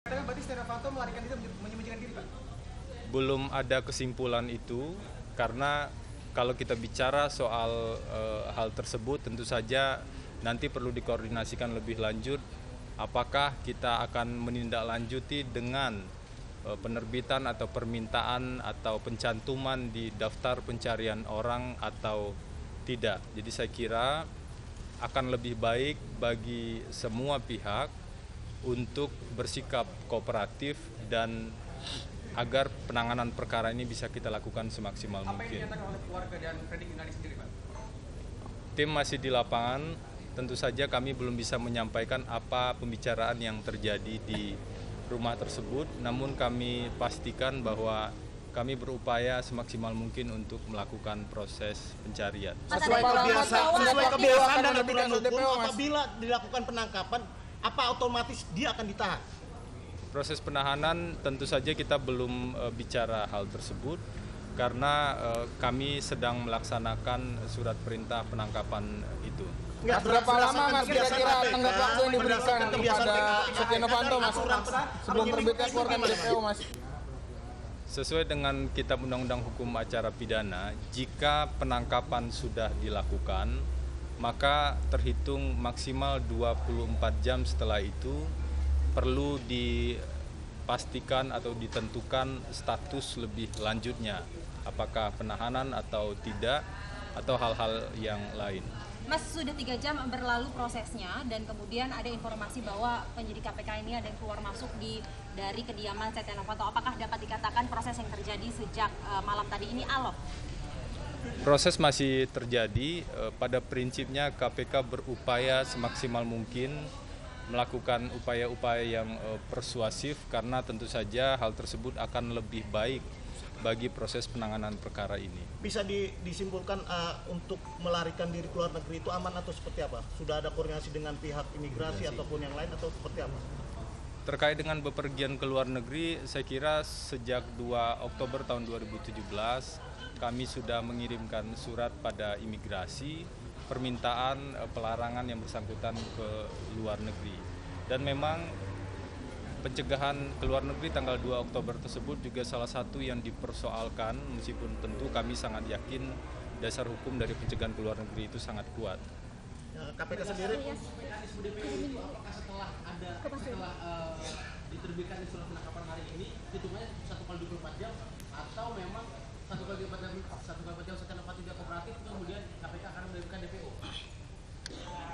Berarti Setia Novanto melarikan diri, menyembunyikan diri, Pak? Belum ada kesimpulan itu, karena kalau kita bicara soal hal tersebut tentu saja nanti perlu dikoordinasikan lebih lanjut apakah kita akan menindaklanjuti dengan penerbitan atau permintaan atau pencantuman di daftar pencarian orang atau tidak. Jadi saya kira akan lebih baik bagi semua pihak untuk bersikap kooperatif dan agar penanganan perkara ini bisa kita lakukan semaksimal mungkin. Apa yang dinyatakan oleh keluarga dan Freddy Yunadi sendiri, Pak? Tim masih di lapangan, tentu saja kami belum bisa menyampaikan apa pembicaraan yang terjadi di rumah tersebut, namun kami pastikan bahwa kami berupaya semaksimal mungkin untuk melakukan proses pencarian. Sesuai kebiasaan dan aturan hukum, apabila dilakukan penangkapan, apa otomatis dia akan ditahan? Proses penahanan tentu saja kita belum bicara hal tersebut karena kami sedang melaksanakan surat perintah penangkapan itu. Berapa lama Mas kira-kira tenggat waktu yang diberikan kepada Setia Novanto Mas sebelum terbitnya keluarkan DPO Mas? Sesuai dengan Kitab Undang-Undang Hukum Acara Pidana, jika penangkapan sudah dilakukan, maka terhitung maksimal 24 jam setelah itu perlu dipastikan atau ditentukan status lebih lanjutnya, apakah penahanan atau tidak, atau hal-hal yang lain. Mas, sudah 3 jam berlalu prosesnya dan kemudian ada informasi bahwa penyidik KPK ini ada yang keluar masuk dari kediaman Setia Novanto. Apakah dapat dikatakan proses yang terjadi sejak malam tadi ini alot? Proses masih terjadi. Pada prinsipnya KPK berupaya semaksimal mungkin melakukan upaya-upaya yang persuasif karena tentu saja hal tersebut akan lebih baik bagi proses penanganan perkara ini. Bisa disimpulkan untuk melarikan diri ke luar negeri itu aman atau seperti apa? Sudah ada koordinasi dengan pihak imigrasi ataupun yang lain atau seperti apa? Terkait dengan bepergian ke luar negeri, saya kira sejak 2 Oktober tahun 2017 kami sudah mengirimkan surat pada imigrasi permintaan pelarangan yang bersangkutan ke luar negeri. Dan memang pencegahan ke luar negeri tanggal 2 Oktober tersebut juga salah satu yang dipersoalkan, meskipun tentu kami sangat yakin dasar hukum dari pencegahan ke luar negeri itu sangat kuat. KPK sendiri apakah setelah diterbitkan surat penangkapan hari ini hitungannya 1x24 jam atau memang 1x24 jam Setia Novanto tidak kooperatif kemudian KPK akan menerbitkan DPO?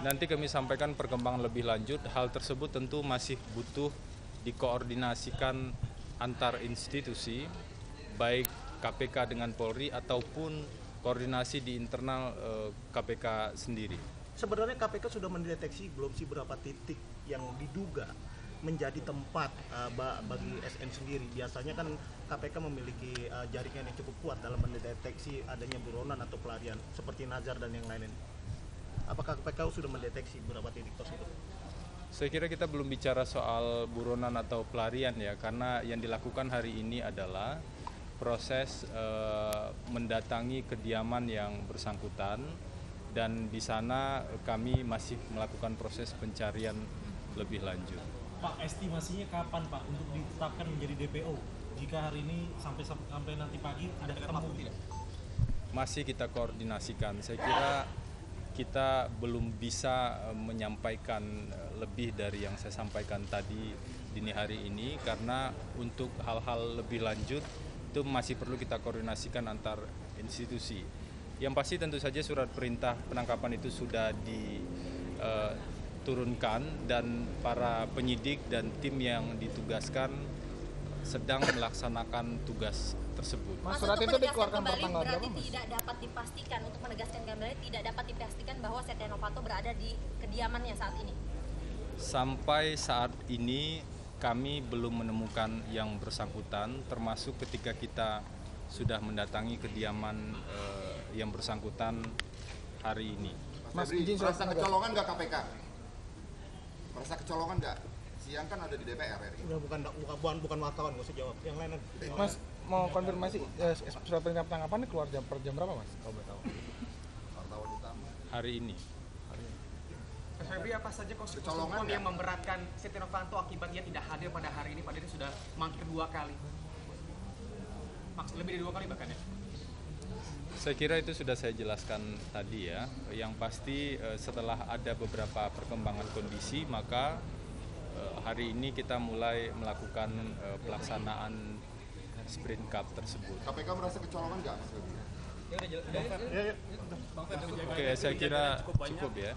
Nanti kami sampaikan perkembangan lebih lanjut. Hal tersebut tentu masih butuh dikoordinasikan antar institusi, baik KPK dengan Polri ataupun koordinasi di internal KPK sendiri. Sebenarnya KPK sudah mendeteksi belum sih berapa titik yang diduga menjadi tempat bagi SN sendiri? Biasanya kan KPK memiliki jaringan yang cukup kuat dalam mendeteksi adanya buronan atau pelarian seperti Nazar dan yang lain-lain. Apakah KPK sudah mendeteksi berapa titik tersebut? Saya kira kita belum bicara soal buronan atau pelarian ya, karena yang dilakukan hari ini adalah proses mendatangi kediaman yang bersangkutan dan di sana kami masih melakukan proses pencarian lebih lanjut. Pak, estimasinya kapan Pak untuk ditetapkan menjadi DPO? Jika hari ini sampai nanti pagi tidak ketemu? Masih kita koordinasikan. Saya kira kita belum bisa menyampaikan lebih dari yang saya sampaikan tadi dini hari ini karena untuk hal-hal lebih lanjut itu masih perlu kita koordinasikan antar institusi. Yang pasti tentu saja surat perintah penangkapan itu sudah diturunkan dan para penyidik dan tim yang ditugaskan sedang melaksanakan tugas tersebut. Mas, surat itu dikeluarkan tanggal berapa, Mas? Tidak dapat dipastikan, untuk menegaskan kembali tidak dapat dipastikan bahwa Setia Novanto berada di kediamannya saat ini. Sampai saat ini kami belum menemukan yang bersangkutan, termasuk ketika kita sudah mendatangi kediaman yang bersangkutan hari ini. Mas Febri, merasa kecolongan nggak KPK? Merasa kecolongan nggak? Siang kan ada di DPR ya? Bukan wartawan, nggak usah jawab. Yang lain. Mas, mau konfirmasi surat perintah penangkapan ini keluar per jam berapa Mas? Kalau boleh tahu. Hari ini. Mas Febri, apa saja konsekuensi Kecolongan hukum nggak? yang memberatkan Setia Novanto akibat dia tidak hadir pada hari ini, padahal dia sudah mangkir 2 kali? Maksud lebih dari 2 kali bahkan ya? Saya kira itu sudah saya jelaskan tadi ya. Yang pasti setelah ada beberapa perkembangan kondisi, maka hari ini kita mulai melakukan pelaksanaan Sprint Cup tersebut. KPK merasa kecolongan nggak, Mas Febri? Oke, saya kira cukup ya.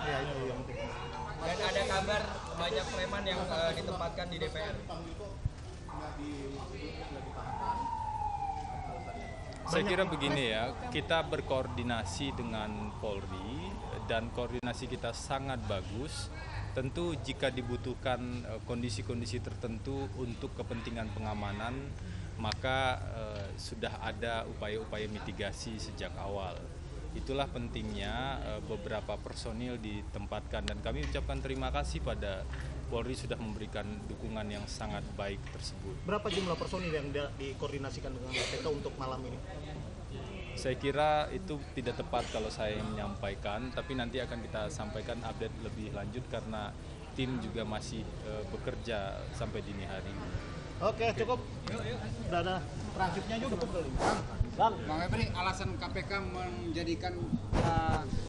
Ya, itu yang penting. Dan ada kabar banyak preman yang ditempatkan di DPR. Saya kira begini ya, kita berkoordinasi dengan Polri dan koordinasi kita sangat bagus. Tentu jika dibutuhkan kondisi-kondisi tertentu untuk kepentingan pengamanan, maka sudah ada upaya-upaya mitigasi sejak awal. Itulah pentingnya beberapa personil ditempatkan dan kami ucapkan terima kasih pada Polri sudah memberikan dukungan yang sangat baik tersebut. Berapa jumlah personil yang dikoordinasikan dengan KPK untuk malam ini? Saya kira itu tidak tepat kalau saya menyampaikan, tapi nanti akan kita sampaikan update lebih lanjut karena tim juga masih bekerja sampai dini hari. Oke, cukup. Udah ada transitnya juga cukup kali. Bang Febri, alasan KPK menjadikan